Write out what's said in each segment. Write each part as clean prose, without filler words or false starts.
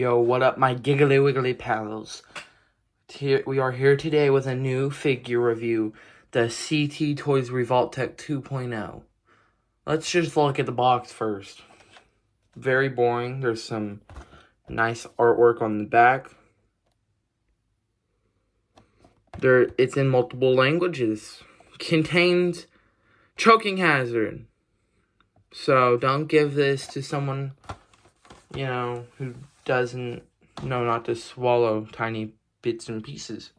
Yo, what up, my giggly wiggly pals? We are here today with a new figure review, the CT Toys Revoltech 2.0. Let's just look at the box first. Very boring. There's some nice artwork on the back. It's in multiple languages. Contains choking hazard. So don't give this to someone, who doesn't know not to swallow tiny bits and pieces.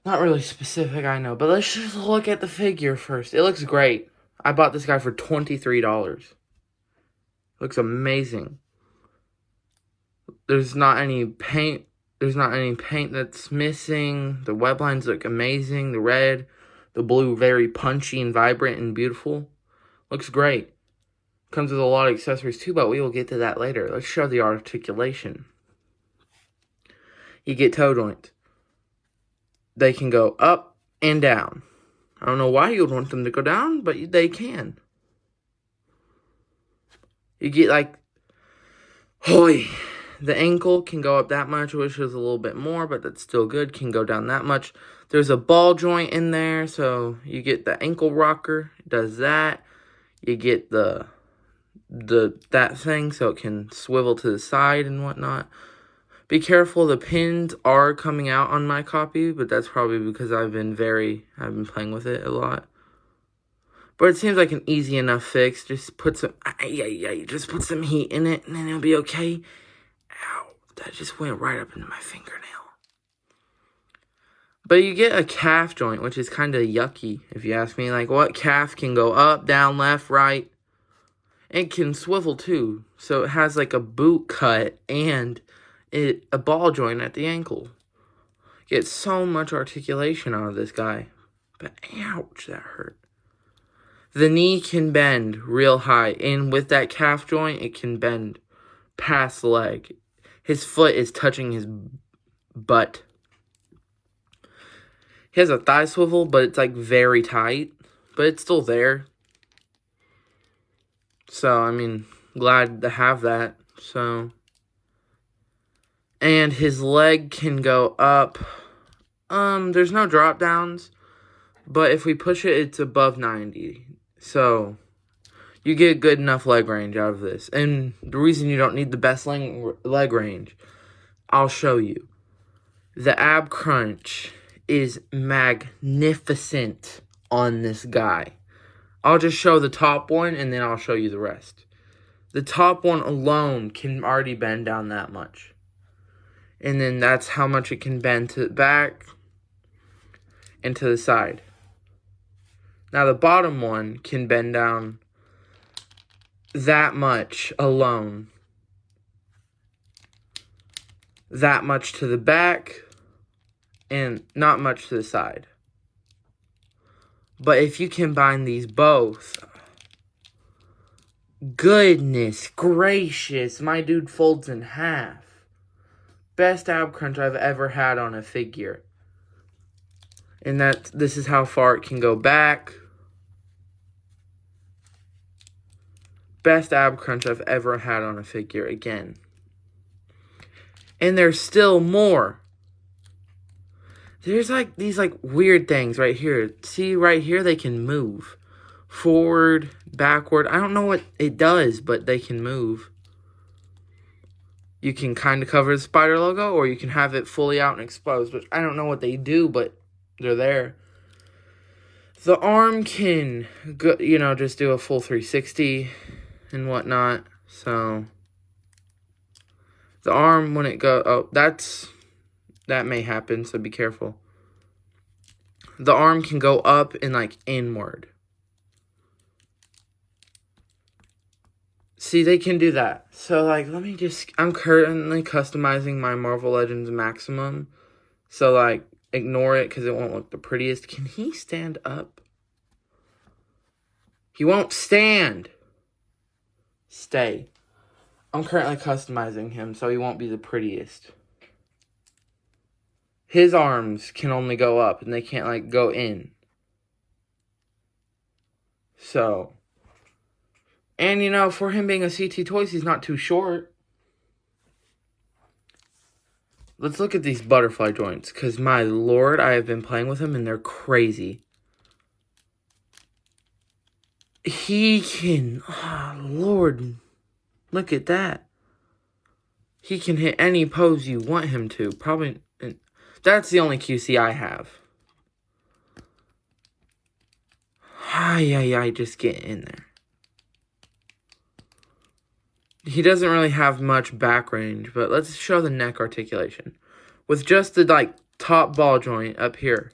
Not really specific, I know, but let's just look at the figure first. It looks great. I bought this guy for $23. Looks amazing. There's not any paint that's missing. The web lines look amazing. The red, the blue, very punchy and vibrant and beautiful. Looks great. Comes with a lot of accessories too, but we will get to that later. Let's show the articulation. You get toe joints. They can go up and down. I don't know why you would want them to go down, but they can. You get the ankle can go up that much, which is a little bit more, but that's still good. Can go down that much. There's a ball joint in there, so you get the ankle rocker. It does that. You get that thing so it can swivel to the side and whatnot. Be careful, the pins are coming out on my copy, but that's probably because I've been playing with it a lot. But it seems like an easy enough fix. Just put some heat in it and then it'll be okay. Ow, that just went right up into my fingernail. But you get a calf joint, which is kind of yucky, if you ask me. Like, what calf can go up, down, left, right? It can swivel too, so it has like a boot cut and a ball joint at the ankle. Get so much articulation out of this guy. But ouch, that hurt. The knee can bend real high, and with that calf joint, it can bend past the leg. His foot is touching his butt. He has a thigh swivel, but it's like very tight, but it's still there. So, I mean, glad to have that. So, and his leg can go up. There's no drop downs, but if we push it, it's above 90. So, you get good enough leg range out of this. And the reason you don't need the best leg range, I'll show you. The ab crunch is magnificent on this guy. I'll just show the top one, and then I'll show you the rest. The top one alone can already bend down that much. And then that's how much it can bend to the back and to the side. Now the bottom one can bend down that much alone. That much to the back and not much to the side. But if you combine these both, goodness gracious, my dude folds in half. Best ab crunch I've ever had on a figure. And this is how far it can go back. Best ab crunch I've ever had on a figure again. And there's still more. There's these weird things right here. See right here, they can move. Forward, backward. I don't know what it does, but they can move. You can kind of cover the spider logo, or you can have it fully out and exposed, which I don't know what they do, but they're there. The arm can, just do a full 360 and whatnot. So, the arm, when it goes, that may happen, so be careful. The arm can go up and inward. See, they can do that. So I'm currently customizing my Marvel Legends Maximum. So ignore it because it won't look the prettiest. Can he stand up? He won't stand. Stay. I'm currently customizing him so he won't be the prettiest. His arms can only go up and they can't go in. So, And, you know, for him being a CT Toys, he's not too short. Let's look at these butterfly joints, because my lord, I have been playing with them, and they're crazy. He can, oh, Lord, look at that. He can hit any pose you want him to. Probably, that's the only QC I have. Ay, just get in there. He doesn't really have much back range, but let's show the neck articulation. With just the, like, top ball joint up here,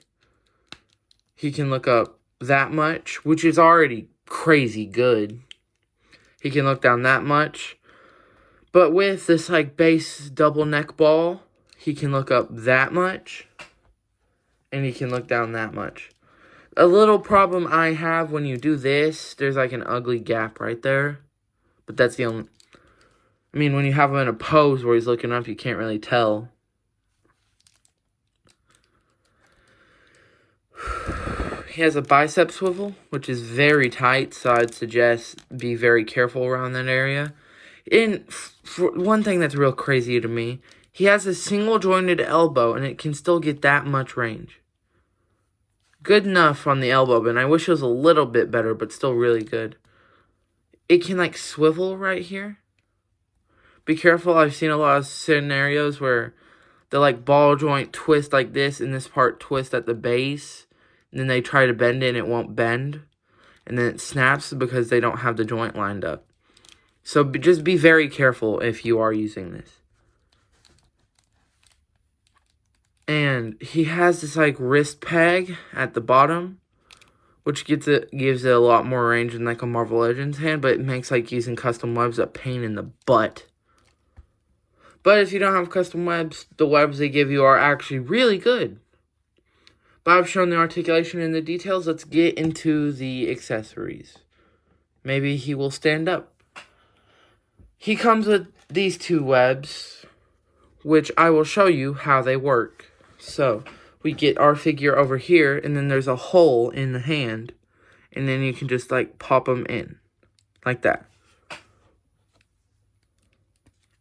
he can look up that much, which is already crazy good. He can look down that much. But with this, like, base double neck ball, he can look up that much. And he can look down that much. A little problem I have when you do this, there's, like, an ugly gap right there. But that's the only... I mean, when you have him in a pose where he's looking up, you can't really tell. He has a bicep swivel, which is very tight, so I'd suggest be very careful around that area. And for one thing that's real crazy to me, he has a single jointed elbow, and it can still get that much range. Good enough on the elbow, and I wish it was a little bit better, but still really good. It can, like, swivel right here. Be careful, I've seen a lot of scenarios where the, like, ball joint twist like this, and this part twist at the base, and then they try to bend it, and it won't bend, and then it snaps because they don't have the joint lined up. So just be very careful if you are using this. And he has this, like, wrist peg at the bottom, which gives it a lot more range than, like, a Marvel Legends hand, but it makes, like, using custom webs a pain in the butt. But if you don't have custom webs, the webs they give you are actually really good. But I've shown the articulation and the details. Let's get into the accessories. Maybe he will stand up. He comes with these two webs, which I will show you how they work. So, we get our figure over here, and then there's a hole in the hand. And then you can just, like, pop them in. Like that.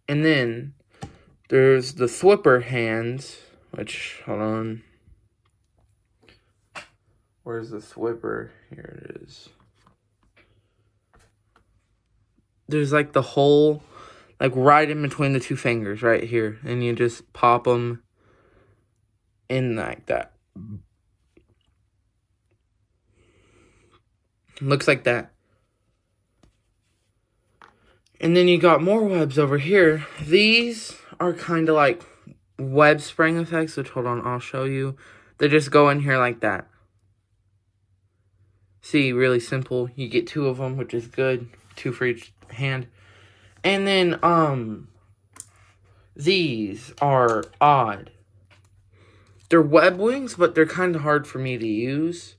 And then there's the Thwipper hands, which, hold on. Where's the Thwipper? Here it is. There's, like, the hole, like, right in between the two fingers, right here. And you just pop them in like that. Looks like that. And then you got more webs over here. These are kind of like web spring effects, which, hold on, I'll show you. They just go in here like that. See, really simple. You get two of them, which is good. Two for each hand. And then, these are odd. They're web wings, but they're kind of hard for me to use.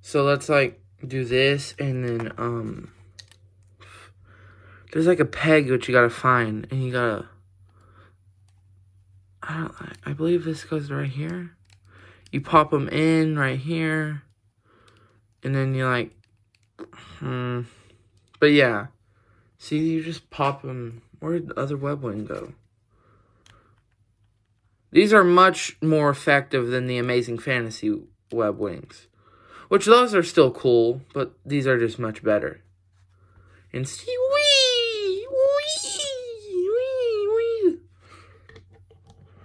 So let's, like, do this, and then, there's, like, a peg which you gotta find, and you gotta, I believe this goes right here. You pop them in right here, and then you, like, but yeah. See, you just pop them. Where'd the other web wing go? These are much more effective than the Amazing Fantasy web wings. Which, those are still cool, but these are just much better. And see, wee!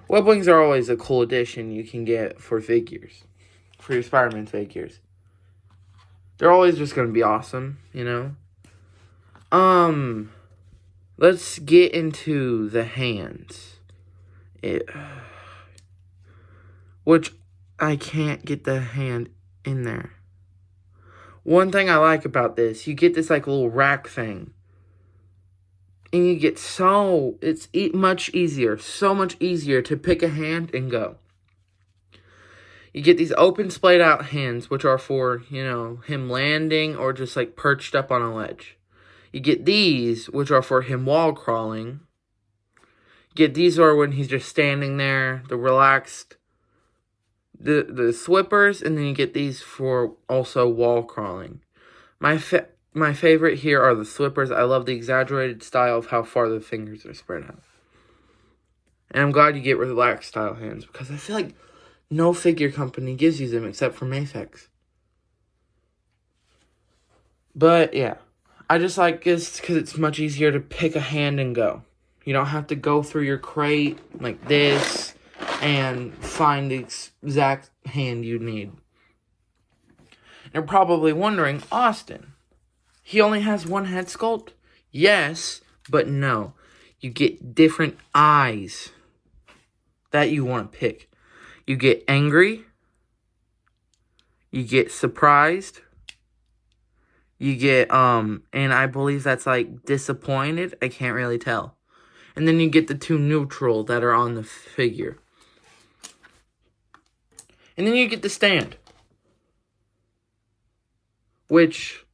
Web wings are always a cool addition you can get for figures. For your Spider-Man figures. They're always just going to be awesome, you know? Let's get into the hands. Which, I can't get the hand in there. One thing I like about this, you get this, like, little rack thing. And you get it's much easier, so much easier to pick a hand and go. You get these open, splayed out hands, which are for, you know, him landing or just, like, perched up on a ledge. You get these, which are for him wall crawling. You get these are when he's just standing there, the relaxed, the Thwippers, and then you get these for also wall crawling. My my favorite here are the slippers. I love the exaggerated style of how far the fingers are spread out. And I'm glad you get relaxed style hands, because I feel like no figure company gives you them except for Mafex. But yeah, I just like this because it's much easier to pick a hand and go. You don't have to go through your crate like this and find the exact hand you need. You're probably wondering, Austin, he only has one head sculpt? Yes, but no. You get different eyes that you want to pick. You get angry. You get surprised. You get, and I believe that's like disappointed. I can't really tell. And then you get the two neutral that are on the figure. And then you get the stand. Which,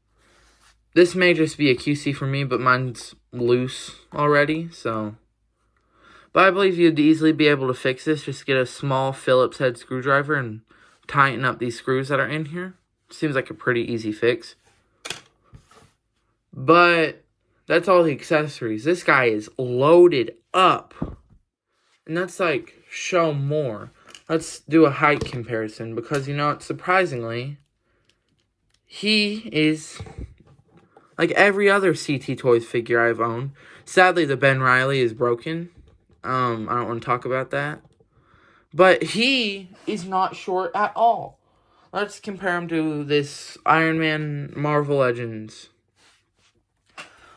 this may just be a QC for me, but mine's loose already, so. But I believe you'd easily be able to fix this. Just get a small Phillips head screwdriver and tighten up these screws that are in here. Seems like a pretty easy fix. But that's all the accessories. This guy is loaded up. And that's like, show more. Let's do a height comparison. Because, you know what, surprisingly, he is like every other CT Toys figure I've owned. Sadly, the Ben Reilly is broken. I don't want to talk about that. But he is not short at all. Let's compare him to this Iron Man Marvel Legends.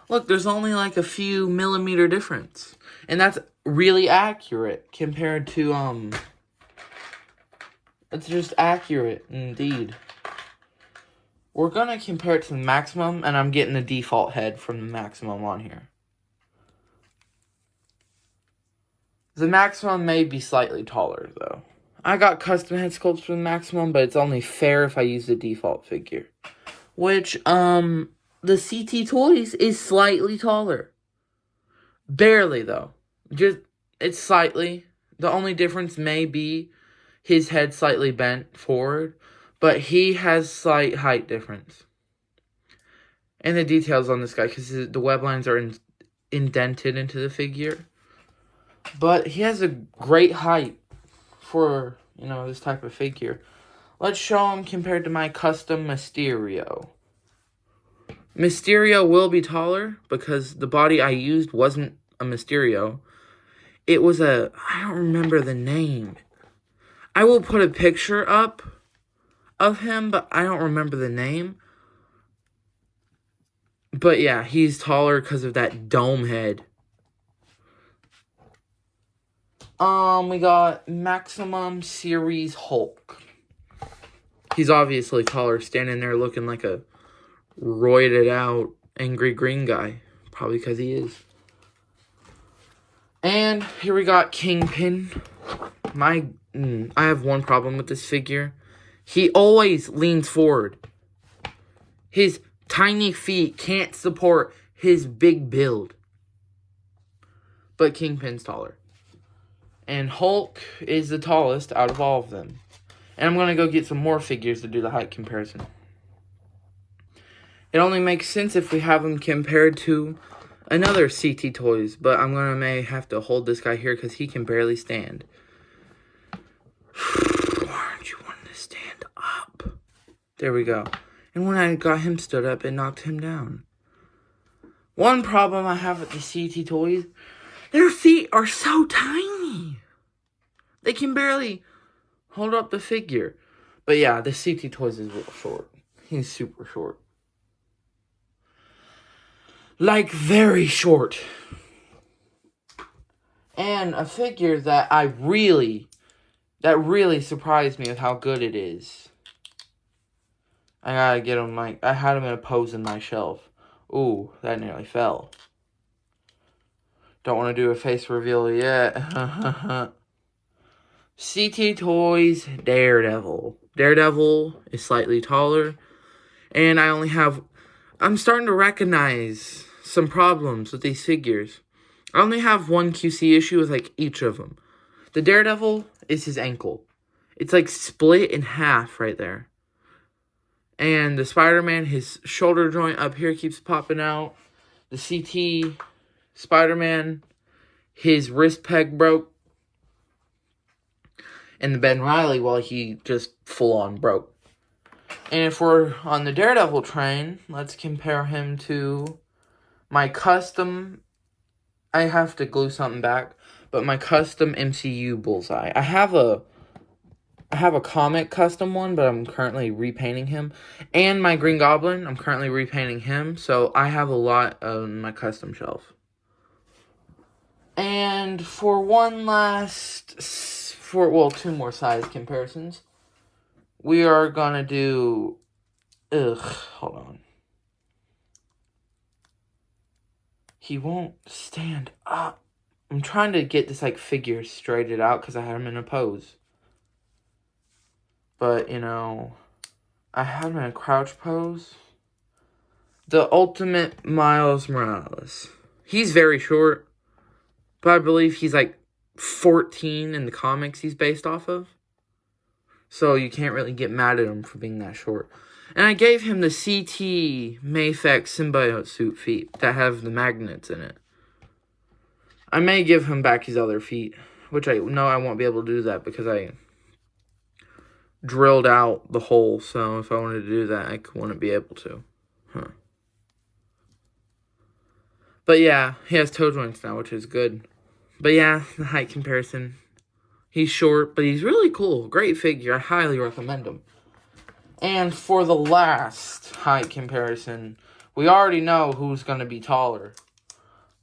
Look, there's only like a few millimeter difference. And that's really accurate compared to, it's just accurate indeed. We're going to compare it to the Maximum, and I'm getting the default head from the Maximum on here. The Maximum may be slightly taller, though. I got custom head sculpts for the Maximum, but it's only fair if I use the default figure. Which, the CT Toys is slightly taller. Barely, though. Just, it's slightly. The only difference may be his head slightly bent forward. But he has slight height difference. And the details on this guy, because the web lines are indented into the figure. But he has a great height for, you know, this type of figure. Let's show him compared to my custom Mysterio. Mysterio will be taller because the body I used wasn't a Mysterio. It was I don't remember the name. I will put a picture up of him, but I don't remember the name. But yeah, he's taller because of that dome head. We got Maximum Series Hulk. He's obviously taller, standing there looking like a roided out angry green guy. Probably because he is. And here we got Kingpin. I have one problem with this figure. He always leans forward. His tiny feet can't support his big build. But Kingpin's taller. And Hulk is the tallest out of all of them. And I'm going to go get some more figures to do the height comparison. It only makes sense if we have them compared to another CT Toys. But I'm going to may have to hold this guy here because he can barely stand. There we go. And when I got him stood up, it knocked him down. One problem I have with the CT Toys, their feet are so tiny. They can barely hold up the figure. But yeah, the CT Toys is real short. He's super short. Like, very short. And a figure that really surprised me with how good it is. I gotta get him, like, I had him in a pose in my shelf. Ooh, that nearly fell. Don't want to do a face reveal yet. CT Toys Daredevil. Daredevil is slightly taller. And I'm starting to recognize some problems with these figures. I only have one QC issue with, like, each of them. The Daredevil is his ankle. It's, like, split in half right there. And the Spider-Man, his shoulder joint up here keeps popping out. The CT Spider-Man, his wrist peg broke. And the Ben Reilly, well, he just full-on broke. And if we're on the Daredevil train, let's compare him to my custom... I have to glue something back, but my custom MCU Bullseye. I have a comic custom one, but I'm currently repainting him. And my Green Goblin, I'm currently repainting him, so I have a lot on my custom shelf. And for two more size comparisons, we are gonna do, hold on. He won't stand up. I'm trying to get this, figure straightened out because I had him in a pose. But, I had him in a crouch pose. The Ultimate Miles Morales. He's very short, but I believe he's, 14 in the comics he's based off of. So you can't really get mad at him for being that short. And I gave him the CT Mayfix symbiote suit feet that have the magnets in it. I may give him back his other feet, which I know I won't be able to do that because I drilled out the hole. So if I wanted to do that, I wouldn't be able to. But yeah, he has toe joints now, which is good. But yeah, the height comparison. He's short, but he's really cool. Great figure. I highly recommend him. And for the last height comparison, we already know who's going to be taller.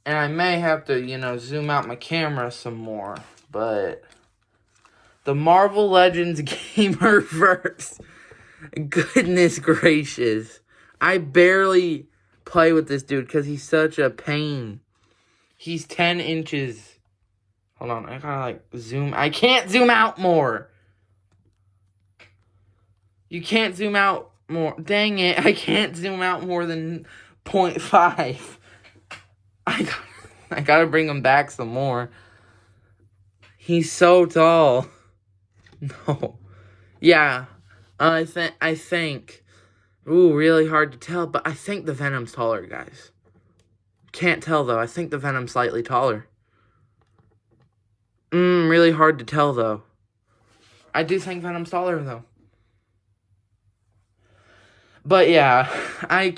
And I may have to, zoom out my camera some more. But the Marvel Legends Gamerverse. Goodness gracious. I barely play with this dude because he's such a pain. He's 10 inches. Hold on, I gotta zoom. I can't zoom out more. You can't zoom out more. Dang it, I can't zoom out more than 0.5. I gotta bring him back some more. He's so tall. No. Yeah. I think. Ooh, really hard to tell, but I think the Venom's taller, guys. Can't tell, though. I think the Venom's slightly taller. Really hard to tell, though. I do think Venom's taller, though. But, yeah,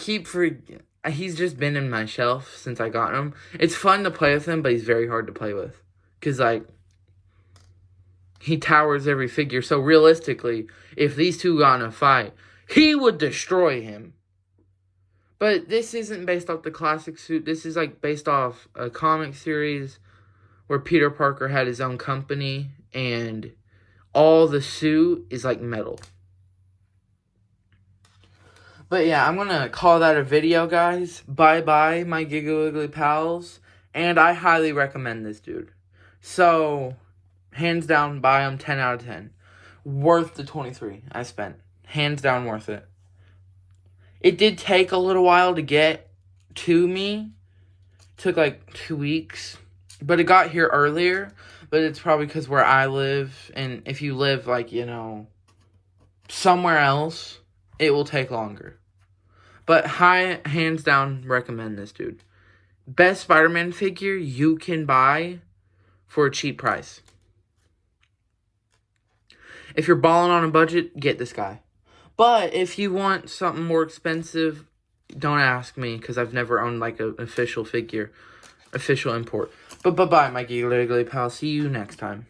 he's just been in my shelf since I got him. It's fun to play with him, but he's very hard to play with. Because, he towers every figure. So, realistically, if these two got in a fight, he would destroy him. But this isn't based off the classic suit. This is, based off a comic series where Peter Parker had his own company, and all the suit is, metal. But, yeah, I'm going to call that a video, guys. Bye-bye, my Giggly Wiggly pals. And I highly recommend this dude. So, hands down, buy him 10 out of 10. Worth the $23 I spent. Hands down worth it. It did take a little while to get to me. It took 2 weeks. But it got here earlier. But it's probably because where I live. And if you live, somewhere else, it will take longer. But hands down, recommend this dude. Best Spider-Man figure you can buy for a cheap price. If you're balling on a budget, get this guy. But if you want something more expensive, don't ask me, because I've never owned, an official figure. Official import. But bye-bye, my Giggly Wiggly pal. See you next time.